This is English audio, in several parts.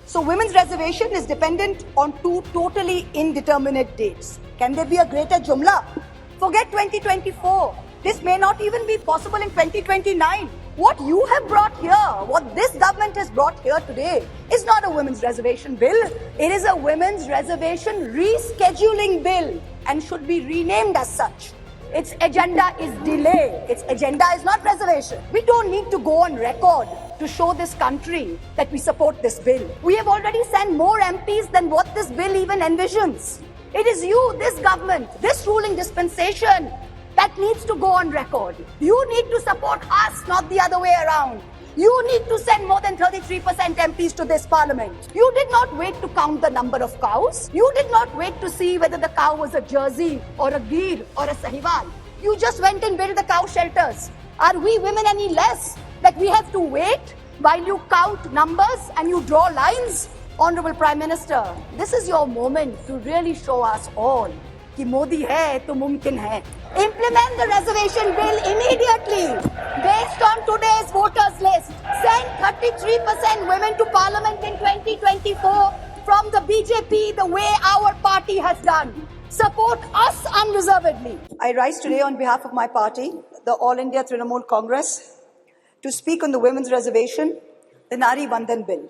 So women's reservation is dependent on two totally indeterminate dates. Can there be a greater jumla? Forget 2024. This may not even be possible in 2029. What you have brought here, what this government has brought here today, is not a women's reservation bill. It is a women's reservation rescheduling bill and should be renamed as such. Its agenda is delay. Its agenda is not reservation. We don't need to go on record to show this country that we support this bill. We have already sent more MPs than what this bill even envisions. It is you, this government, this ruling dispensation that needs to go on record. You need to support us, not the other way around. You need to send more than 33% MPs to this parliament. You did not wait to count the number of cows. You did not wait to see whether the cow was a Jersey or a Gir or a Sahiwal. You just went and built the cow shelters. Are we women any less that we have to wait while you count numbers and you draw lines? Honorable Prime Minister, this is your moment to really show us all कि मोदी है तो मुमकिन है. Implement the reservation bill immediately based on today's voters list. Send 33% women to parliament in 2024 from the BJP the way our party has done. Support us unreservedly. I rise today on behalf of my party, the All India Trinamool Congress, to speak on the women's reservation, the Nari Vandan Bill.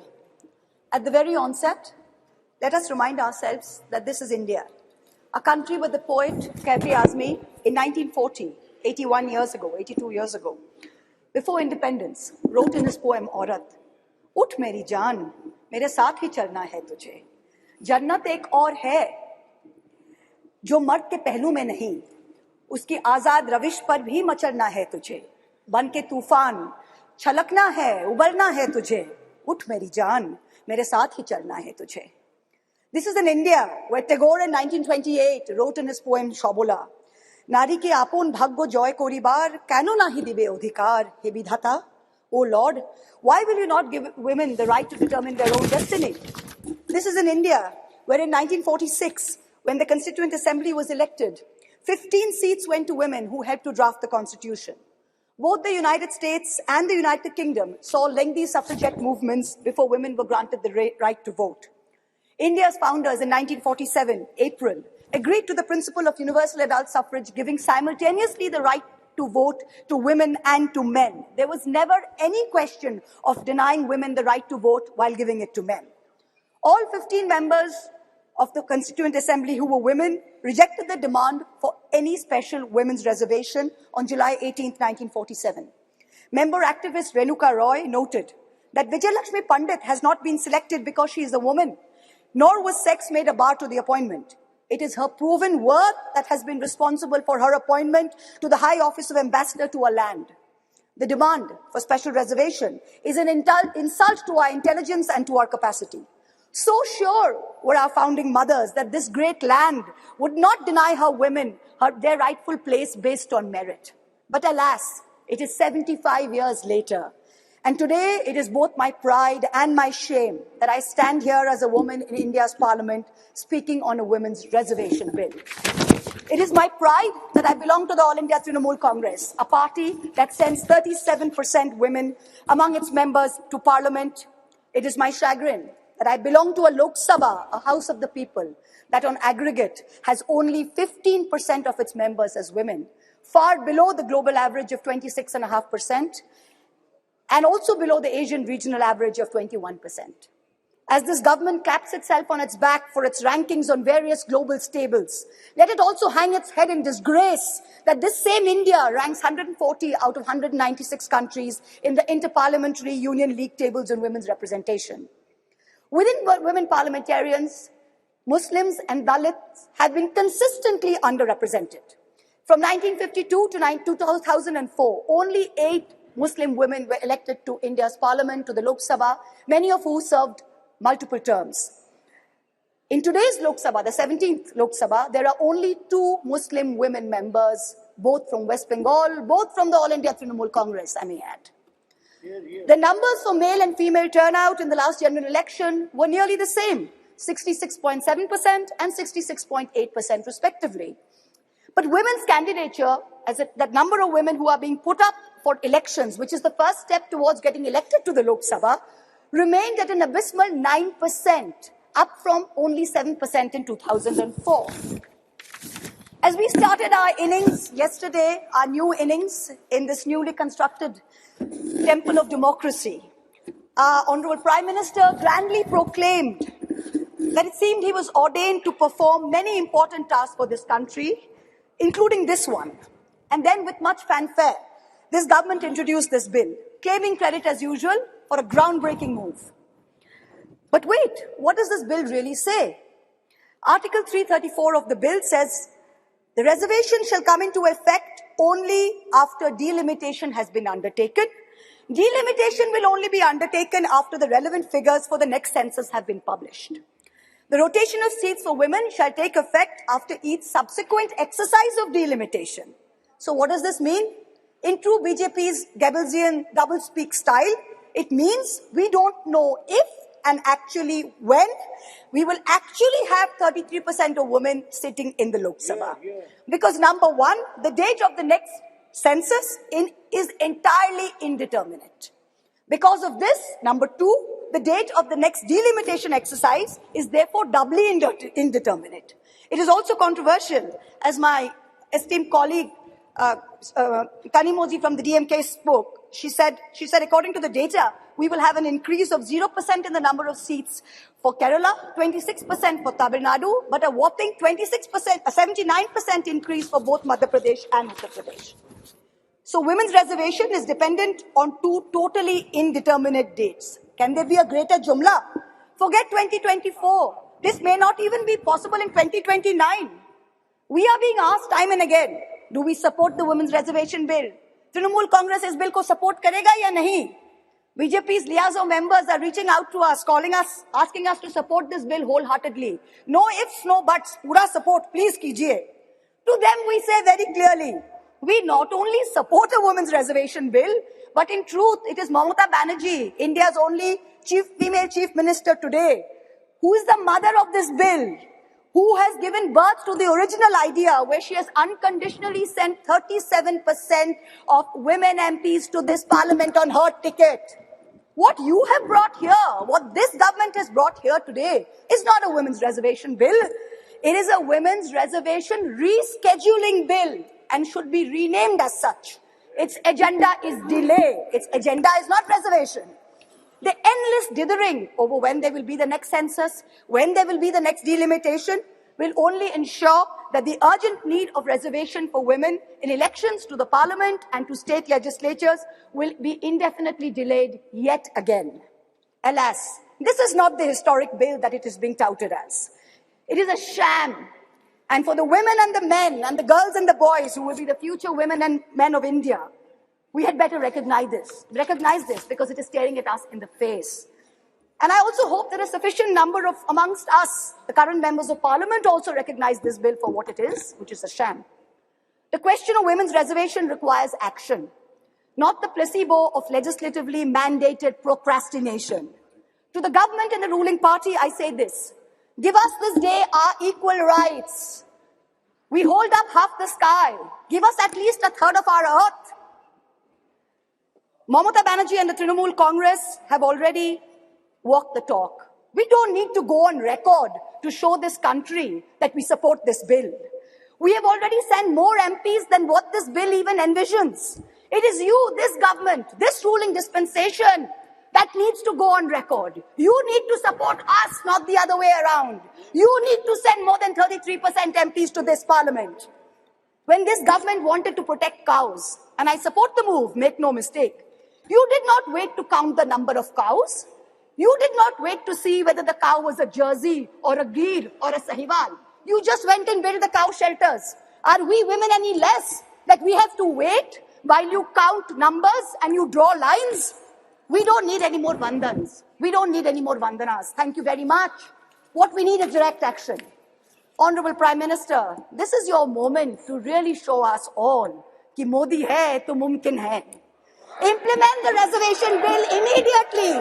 At the very onset, let us remind ourselves that this is India, a country where the poet Kafi Azmi in 1940, 81 years ago, 82 years ago, before independence, wrote in his poem Aurat, "Ut meri jaan, mere saath hi chalna hai tujhe. Jannat ek aur hai, जो मर्द के पहलू में नहीं, उसकी आजाद रविश पर भी मचलना है तुझे. बन के तूफान छलकना है, उबलना है तुझे. उठ मेरी जान, मेरे साथ ही चलना है तुझे." This is in India, where Tagore in 1928 wrote in his poem Shobola, "Nari ke apon bhaggo joy koribar, keno nahi dibe odhikar, he bidhata." Oh Lord, why will you not give women the right to determine their own destiny? This is in India, where in 1946, when the Constituent Assembly was elected, 15 seats went to women who helped to draft the Constitution. Both the United States and the United Kingdom saw lengthy suffragette movements before women were granted the right to vote. India's founders in 1947, April, agreed to the principle of universal adult suffrage, giving simultaneously the right to vote to women and to men. There was never any question of denying women the right to vote while giving it to men. All 15 members of the Constituent Assembly who were women rejected the demand for any special women's reservation on July 18, 1947. Member activist Renuka Roy noted that Vijayalakshmi Pandit has not been selected because she is a woman, nor was sex made a bar to the appointment. It is her proven worth that has been responsible for her appointment to the high office of ambassador to a land. The demand for special reservation is an insult to our intelligence and to our capacity. So sure were our founding mothers that this great land would not deny her women their rightful place based on merit. But alas, it is 75 years later. And today, it is both my pride and my shame that I stand here as a woman in India's parliament speaking on a women's reservation bill. It is my pride that I belong to the All India Trinamool Congress, a party that sends 37% women among its members to parliament. It is my chagrin that I belong to a Lok Sabha, a house of the people, that on aggregate has only 15% of its members as women, far below the global average of 26.5%, and also below the Asian regional average of 21%. As this government claps itself on its back for its rankings on various global stables, let it also hang its head in disgrace that this same India ranks 140 out of 196 countries in the Inter-Parliamentary Union League tables on women's representation. Within women parliamentarians, Muslims and Dalits have been consistently underrepresented. From 1952 to 2004, only 8 Muslim women were elected to India's parliament, to the Lok Sabha, many of whom served multiple terms. In today's Lok Sabha, the 17th Lok Sabha, there are only 2 Muslim women members, both from West Bengal, both from the All India Trinamool Congress, I may add. The numbers for male and female turnout in the last general election were nearly the same, 66.7% and 66.8% respectively. But women's candidature, that number of women who are being put up for elections, which is the first step towards getting elected to the Lok Sabha, remained at an abysmal 9%, up from only 7% in 2004. As we started our innings yesterday, our new innings in this newly constructed temple of democracy, our Honorable Prime Minister grandly proclaimed that it seemed he was ordained to perform many important tasks for this country, including this one. And then with much fanfare, this government introduced this bill, claiming credit as usual for a groundbreaking move. But wait, what does this bill really say? Article 334 of the bill says, the reservation shall come into effect only after delimitation has been undertaken. Delimitation will only be undertaken after the relevant figures for the next census have been published. The rotation of seats for women shall take effect after each subsequent exercise of delimitation. So what does this mean? In true BJP's Goebbelsian doublespeak style, it means we don't know if and actually when we will actually have 33% of women sitting in the Lok Sabha. Because number one, the date of the next census is entirely indeterminate. Because of this, number two, the date of the next delimitation exercise is therefore doubly indeterminate. It is also controversial, as my esteemed colleague Kanimoji from the DMK spoke. She said, according to the data, we will have an increase of 0% in the number of seats for Kerala, 26% for Tamil Nadu, but a whopping 79% increase for both Madhya Pradesh and Uttar Pradesh. So women's reservation is dependent on two totally indeterminate dates. Can there be a greater jumla? Forget 2024. This may not even be possible in 2029. We are being asked time and again, do we support the women's reservation bill? Trinamool Congress is bill ko support karega ya nahi? BJP's liaison members are reaching out to us, calling us, asking us to support this bill wholeheartedly. No ifs, no buts, pura support, please kijiye. To them we say very clearly, we not only support a women's reservation bill, but in truth, it is Mamata Banerjee, India's only female chief minister today, who is the mother of this bill, who has given birth to the original idea where she has unconditionally sent 37% of women MPs to this parliament on her ticket. What you have brought here, what this government has brought here today, is not a women's reservation bill. It is a women's reservation rescheduling bill and should be renamed as such. Its agenda is delay. Its agenda is not reservation. The endless dithering over when there will be the next census, when there will be the next delimitation, will only ensure that the urgent need of reservation for women in elections to the parliament and to state legislatures will be indefinitely delayed yet again. Alas, this is not the historic bill that it is being touted as. It is a sham. And for the women and the men and the girls and the boys who will be the future women and men of India, we had better recognize this because it is staring at us in the face. And I also hope that a sufficient number of amongst us, the current members of parliament, also recognize this bill for what it is, which is a sham. The question of women's reservation requires action, not the placebo of legislatively mandated procrastination. To the government and the ruling party, I say this: give us this day our equal rights. We hold up half the sky. Give us at least a third of our earth. Mamata Banerjee and the Trinamool Congress have already walked the talk. We don't need to go on record to show this country that we support this bill. We have already sent more MPs than what this bill even envisions. It is you, this government, this ruling dispensation that needs to go on record. You need to support us, not the other way around. You need to send more than 33% MPs to this parliament. When this government wanted to protect cows, and I support the move, make no mistake, you did not wait to count the number of cows. You did not wait to see whether the cow was a Jersey or a Gir or a Sahiwal. You just went and built the cow shelters. Are we women any less that we have to wait while you count numbers and you draw lines? We don't need any more vandans. We don't need any more vandanas. Thank you very much. What we need is direct action. Honorable Prime Minister, this is your moment to really show us all कि मोदी है तो मुमकिन है. Implement the reservation bill immediately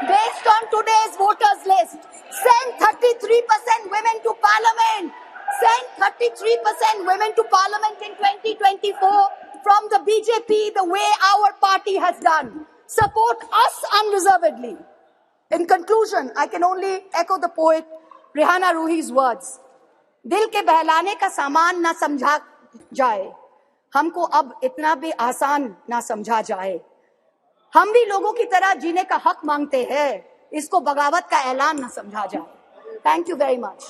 based on today's voters list. Send 33% women to parliament. Send 33% women to parliament in 2024 from the BJP the way our party has done. Support us unreservedly. In conclusion, I can only echo the poet Rihanna Ruhi's words. दिल के बहलाने का सामान ना समझा जाए, हमको अब इतना भी आसान ना समझा जाए। हम भी लोगों की तरह जीने का हक मांगते हैं, इसको बगावत का ऐलान ना समझा जाए। Thank you very much.